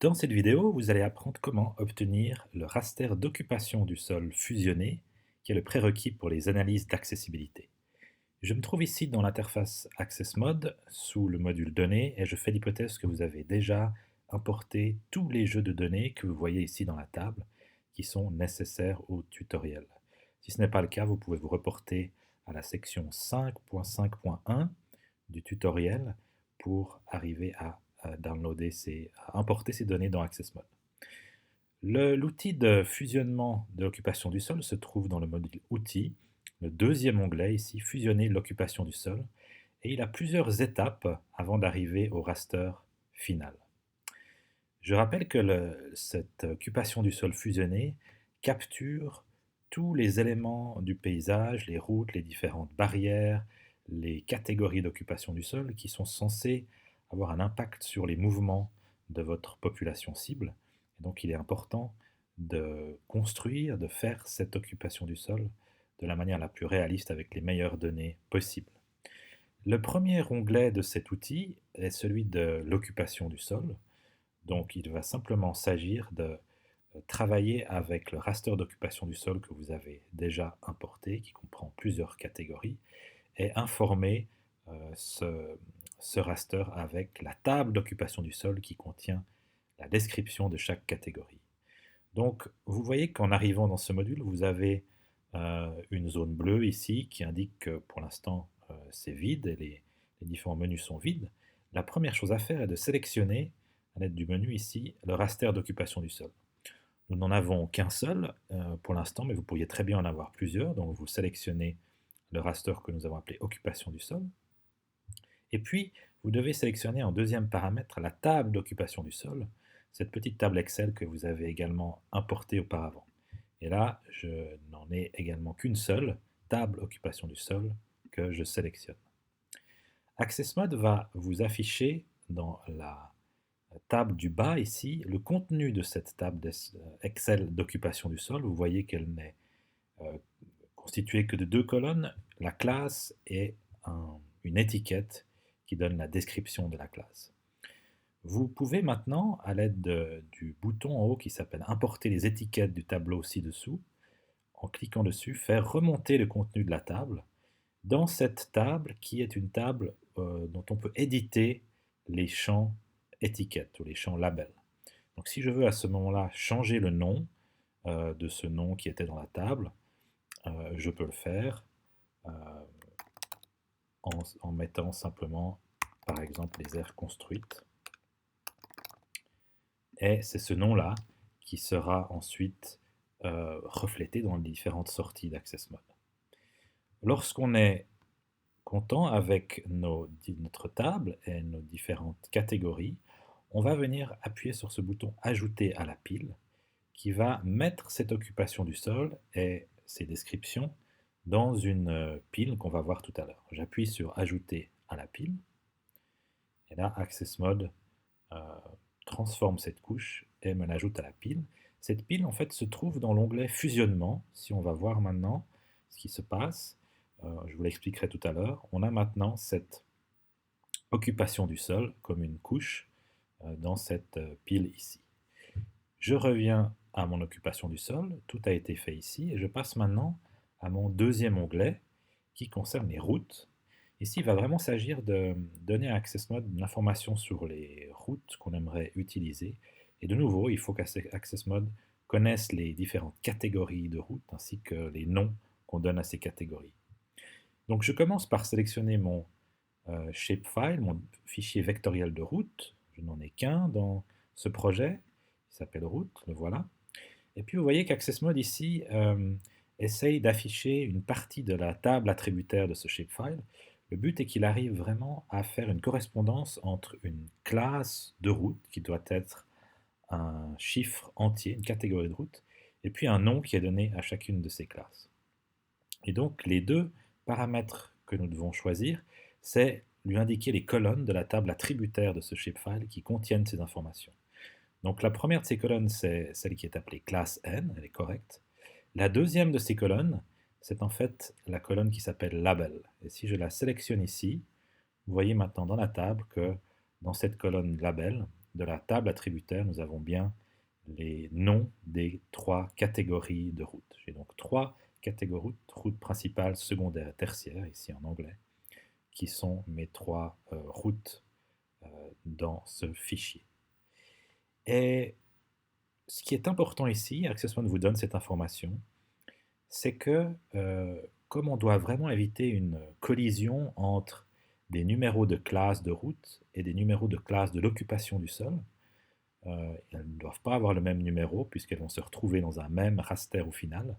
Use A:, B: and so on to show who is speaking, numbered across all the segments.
A: Dans cette vidéo, vous allez apprendre comment obtenir le raster d'occupation du sol fusionné, qui est le prérequis pour les analyses d'accessibilité. Je me trouve ici dans l'interface AccessMod, sous le module Données, et je fais l'hypothèse que vous avez déjà importé tous les jeux de données que vous voyez ici dans la table, qui sont nécessaires au tutoriel. Si ce n'est pas le cas, vous pouvez vous reporter à la section 5.5.1 du tutoriel pour arriver à downloader à importer ces données dans AccessMod. L'outil de fusionnement de l'occupation du sol se trouve dans le module Outils, le deuxième onglet ici, Fusionner l'occupation du sol, et il a plusieurs étapes avant d'arriver au raster final. Je rappelle que cette occupation du sol fusionnée capture tous les éléments du paysage, les routes, les différentes barrières, les catégories d'occupation du sol qui sont censées avoir un impact sur les mouvements de votre population cible. Et donc il est important de construire, de faire cette occupation du sol de la manière la plus réaliste avec les meilleures données possibles. Le premier onglet de cet outil est celui de l'occupation du sol. Donc il va simplement s'agir de travailler avec le raster d'occupation du sol que vous avez déjà importé, qui comprend plusieurs catégories, et informer ce raster avec la table d'occupation du sol qui contient la description de chaque catégorie. Donc vous voyez qu'en arrivant dans ce module, vous avez une zone bleue ici qui indique que pour l'instant c'est vide et les différents menus sont vides. La première chose à faire est de sélectionner à l'aide du menu ici le raster d'occupation du sol. Nous n'en avons qu'un seul pour l'instant, mais vous pourriez très bien en avoir plusieurs. Donc vous sélectionnez le raster que nous avons appelé occupation du sol. Et puis, vous devez sélectionner en deuxième paramètre la table d'occupation du sol, cette petite table Excel que vous avez également importée auparavant. Et là, je n'en ai également qu'une seule, table occupation du sol, que je sélectionne. AccessMod va vous afficher dans la table du bas ici le contenu de cette table Excel d'occupation du sol. Vous voyez qu'elle n'est constituée que de deux colonnes, la classe et une étiquette qui donne la description de la classe. Vous pouvez maintenant, à l'aide du bouton en haut qui s'appelle Importer les étiquettes du tableau ci-dessous, en cliquant dessus, faire remonter le contenu de la table dans cette table qui est une table dont on peut éditer les champs étiquettes ou les champs labels. Donc si je veux à ce moment-là changer le nom de ce nom qui était dans la table, je peux le faire en mettant simplement par exemple les aires construites. Et c'est ce nom-là qui sera ensuite reflété dans les différentes sorties d'AccessMod. Lorsqu'on est content avec notre table et nos différentes catégories, on va venir appuyer sur ce bouton Ajouter à la pile qui va mettre cette occupation du sol et ses descriptions dans une pile qu'on va voir tout à l'heure. J'appuie sur Ajouter à la pile et là AccessMod transforme cette couche et me l'ajoute à la pile. Cette pile en fait se trouve dans l'onglet Fusionnement. Si on va voir maintenant ce qui se passe, je vous l'expliquerai tout à l'heure, on a maintenant cette occupation du sol comme une couche dans cette pile ici. Je reviens à mon occupation du sol, tout a été fait ici, et je passe maintenant à mon deuxième onglet qui concerne les routes. Ici, il va vraiment s'agir de donner à AccessMod une information sur les routes qu'on aimerait utiliser. Et de nouveau, il faut qu'AccessMod connaisse les différentes catégories de routes ainsi que les noms qu'on donne à ces catégories. Donc je commence par sélectionner mon shapefile, mon fichier vectoriel de route. Je n'en ai qu'un dans ce projet, il s'appelle route, le voilà. Et puis vous voyez qu'AccessMod ici essaye d'afficher une partie de la table attributaire de ce shapefile. Le but est qu'il arrive vraiment à faire une correspondance entre une classe de route qui doit être un chiffre entier, une catégorie de route, et puis un nom qui est donné à chacune de ces classes. Et donc les deux paramètres que nous devons choisir, c'est lui indiquer les colonnes de la table attributaire de ce shapefile qui contiennent ces informations. Donc la première de ces colonnes, c'est celle qui est appelée classe N, elle est correcte. La deuxième de ces colonnes, c'est en fait la colonne qui s'appelle label. Et si je la sélectionne ici, vous voyez maintenant dans la table que dans cette colonne label, de la table attributaire, nous avons bien les noms des 3 catégories de routes. J'ai donc 3 catégories, routes principales, secondaires et tertiaires, ici en anglais, qui sont mes 3 routes dans ce fichier. Et ce qui est important ici, AccessMod vous donne cette information, c'est que comme on doit vraiment éviter une collision entre des numéros de classe de route et des numéros de classe de l'occupation du sol, elles ne doivent pas avoir le même numéro puisqu'elles vont se retrouver dans un même raster au final.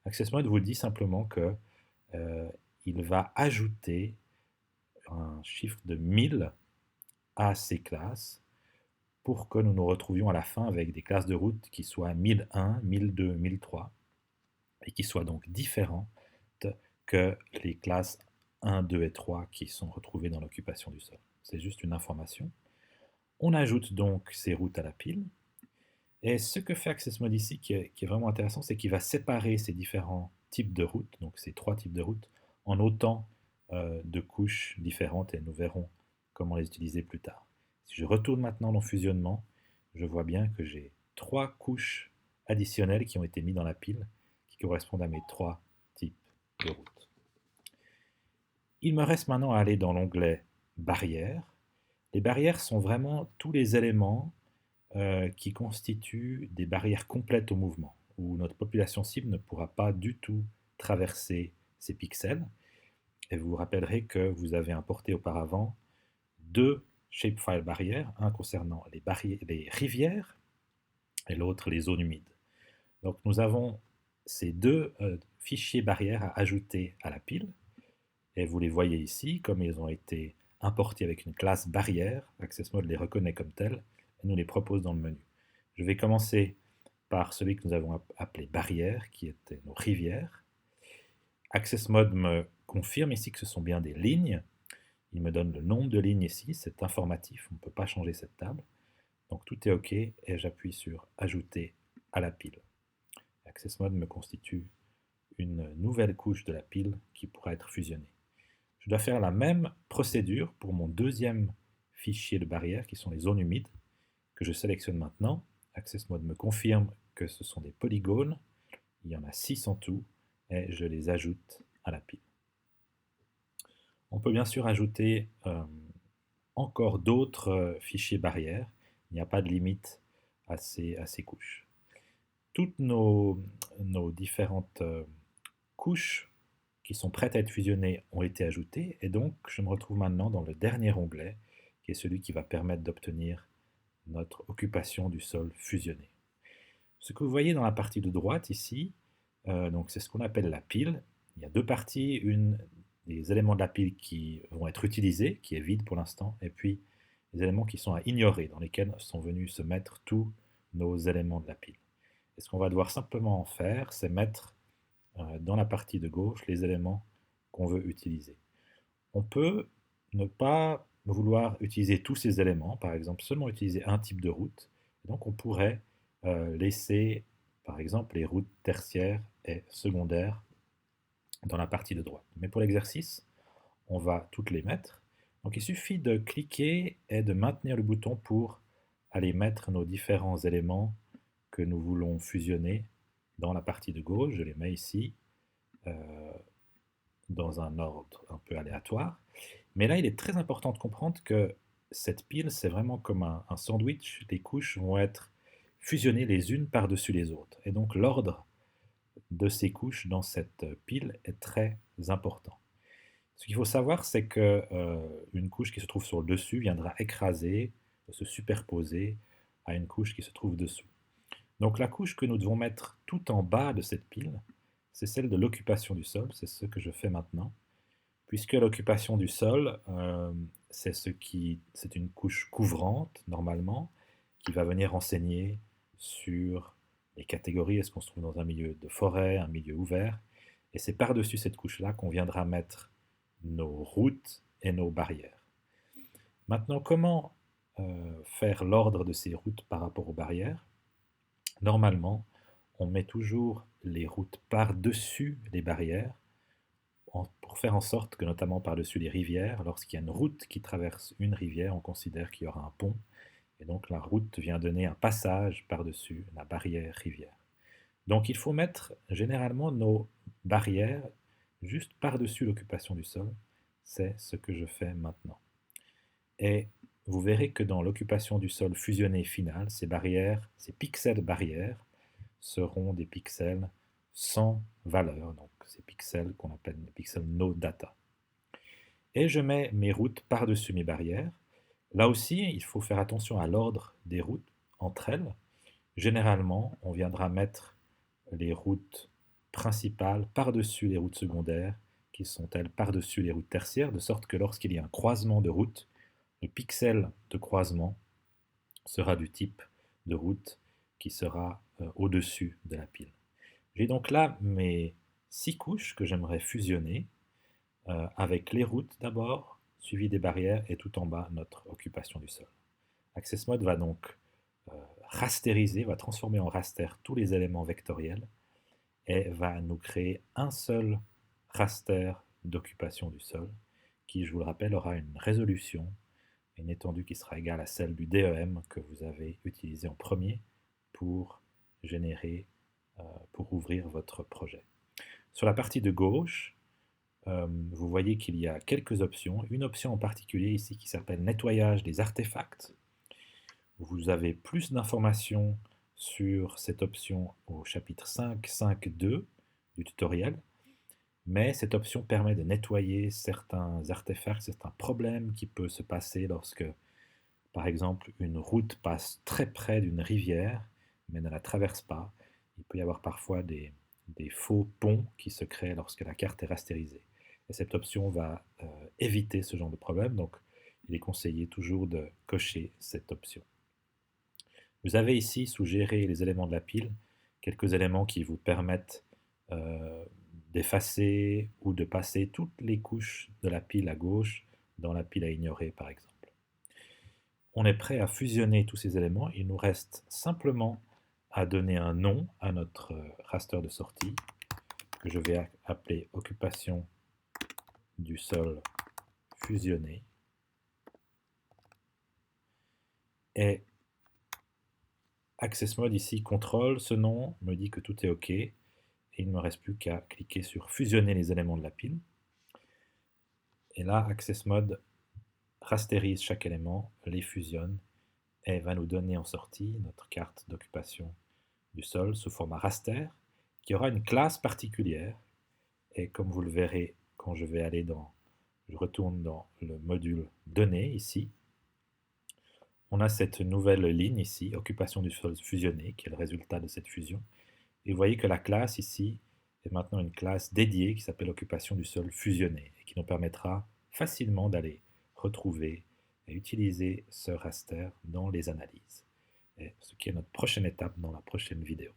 A: AccessMod vous dit simplement que il va ajouter un chiffre de 1000 à ces classes pour que nous nous retrouvions à la fin avec des classes de route qui soient 1001, 1002, 1003 et qui soient donc différentes que les classes 1, 2 et 3 qui sont retrouvées dans l'occupation du sol. C'est juste une information. On ajoute donc ces routes à la pile. Et ce que fait AccessMod ici, qui est vraiment intéressant, c'est qu'il va séparer ces différents types de routes, donc ces 3 types de routes, en autant de couches différentes, et nous verrons comment les utiliser plus tard. Si je retourne maintenant dans Fusionnement, je vois bien que j'ai 3 couches additionnelles qui ont été mises dans la pile, qui correspondent à mes 3 types de routes. Il me reste maintenant à aller dans l'onglet Barrières. Les barrières sont vraiment tous les éléments qui constituent des barrières complètes au mouvement, où notre population cible ne pourra pas du tout traverser ces pixels. Et vous vous rappellerez que vous avez importé auparavant 2 shapefile barrières, un concernant les rivières et l'autre les zones humides. Donc nous avons ces 2 fichiers barrières à ajouter à la pile, et vous les voyez ici, comme ils ont été importés avec une classe barrière, AccessMod les reconnaît comme tels, et nous les propose dans le menu. Je vais commencer par celui que nous avons appelé barrière, qui était nos rivières. AccessMod me confirme ici que ce sont bien des lignes. Il me donne le nombre de lignes ici, c'est informatif, on ne peut pas changer cette table. Donc tout est OK, et j'appuie sur Ajouter à la pile. AccessMod me constitue une nouvelle couche de la pile qui pourra être fusionnée. Je dois faire la même procédure pour mon deuxième fichier de barrière, qui sont les zones humides, que je sélectionne maintenant. AccessMod me confirme que ce sont des polygones. Il y en a 6 en tout, et je les ajoute à la pile. On peut bien sûr ajouter encore d'autres fichiers barrières. Il n'y a pas de limite à ces couches. Toutes nos différentes couches qui sont prêtes à être fusionnées ont été ajoutées, et donc je me retrouve maintenant dans le dernier onglet, qui est celui qui va permettre d'obtenir notre occupation du sol fusionné. Ce que vous voyez dans la partie de droite ici, donc c'est ce qu'on appelle la pile. Il y a 2 parties, une des éléments de la pile qui vont être utilisés, qui est vide pour l'instant, et puis les éléments qui sont à ignorer, dans lesquels sont venus se mettre tous nos éléments de la pile. Et ce qu'on va devoir simplement faire, c'est mettre dans la partie de gauche les éléments qu'on veut utiliser. On peut ne pas vouloir utiliser tous ces éléments, par exemple seulement utiliser un type de route, donc on pourrait laisser par exemple les routes tertiaires et secondaires dans la partie de droite. Mais pour l'exercice, on va toutes les mettre. Donc il suffit de cliquer et de maintenir le bouton pour aller mettre nos différents éléments que nous voulons fusionner dans la partie de gauche. Je les mets ici dans un ordre un peu aléatoire. Mais là, il est très important de comprendre que cette pile, c'est vraiment comme un sandwich. Les couches vont être fusionnées les unes par-dessus les autres. Et donc l'ordre de ces couches dans cette pile est très important. Ce qu'il faut savoir, c'est que une couche qui se trouve sur le dessus viendra écraser, se superposer à une couche qui se trouve dessous. Donc la couche que nous devons mettre tout en bas de cette pile, c'est celle de l'occupation du sol, c'est ce que je fais maintenant, puisque l'occupation du sol, c'est une couche couvrante, normalement, qui va venir renseigner sur les catégories, est-ce qu'on se trouve dans un milieu de forêt, un milieu ouvert, et c'est par-dessus cette couche-là qu'on viendra mettre nos routes et nos barrières. Maintenant, comment faire l'ordre de ces routes par rapport aux barrières? Normalement, on met toujours les routes par-dessus les barrières pour faire en sorte que, notamment par-dessus les rivières, lorsqu'il y a une route qui traverse une rivière, on considère qu'il y aura un pont Et donc la route vient donner un passage par-dessus la barrière rivière. Donc il faut mettre généralement nos barrières juste par-dessus l'occupation du sol. C'est ce que je fais maintenant. Et vous verrez que dans l'occupation du sol fusionné finale, ces barrières, ces pixels barrières, seront des pixels sans valeur, donc ces pixels qu'on appelle des pixels no data. Et je mets mes routes par-dessus mes barrières. Là aussi, il faut faire attention à l'ordre des routes entre elles. Généralement, on viendra mettre les routes principales par-dessus les routes secondaires, qui sont elles par-dessus les routes tertiaires, de sorte que lorsqu'il y a un croisement de routes, le pixel de croisement sera du type de route qui sera au-dessus de la pile. J'ai donc là mes 6 couches que j'aimerais fusionner avec les routes d'abord, suivi des barrières et tout en bas notre occupation du sol. Access Mode va donc rasteriser, va transformer en raster tous les éléments vectoriels et va nous créer un seul raster d'occupation du sol qui, je vous le rappelle, aura une résolution, une étendue qui sera égale à celle du DEM que vous avez utilisé en premier pour générer, pour ouvrir votre projet. Sur la partie de gauche, vous voyez qu'il y a quelques options. Une option en particulier ici qui s'appelle nettoyage des artefacts. Vous avez plus d'informations sur cette option au chapitre 5.5.2 du tutoriel, mais cette option permet de nettoyer certains artefacts, certains problèmes qui peuvent se passer lorsque, par exemple, une route passe très près d'une rivière, mais ne la traverse pas. Il peut y avoir parfois des faux ponts qui se créent lorsque la carte est rastérisée. Et cette option va éviter ce genre de problème, donc il est conseillé toujours de cocher cette option. Vous avez ici, sous Gérer les éléments de la pile, quelques éléments qui vous permettent d'effacer ou de passer toutes les couches de la pile à gauche dans la pile à ignorer, par exemple. On est prêt à fusionner tous ces éléments. Il nous reste simplement à donner un nom à notre raster de sortie, que je vais appeler occupation du sol fusionné. Et Access Mode ici contrôle ce nom, me dit que tout est OK. Et il ne me reste plus qu'à cliquer sur fusionner les éléments de la pile. Et là, Access Mode rastérise chaque élément, les fusionne et va nous donner en sortie notre carte d'occupation du sol sous format raster qui aura une classe particulière. Et comme vous le verrez quand je vais aller je retourne dans le module données ici, on a cette nouvelle ligne ici, occupation du sol fusionné, qui est le résultat de cette fusion. Et vous voyez que la classe ici est maintenant une classe dédiée qui s'appelle occupation du sol fusionné et qui nous permettra facilement d'aller retrouver et utiliser ce raster dans les analyses. Et ce qui est notre prochaine étape dans la prochaine vidéo.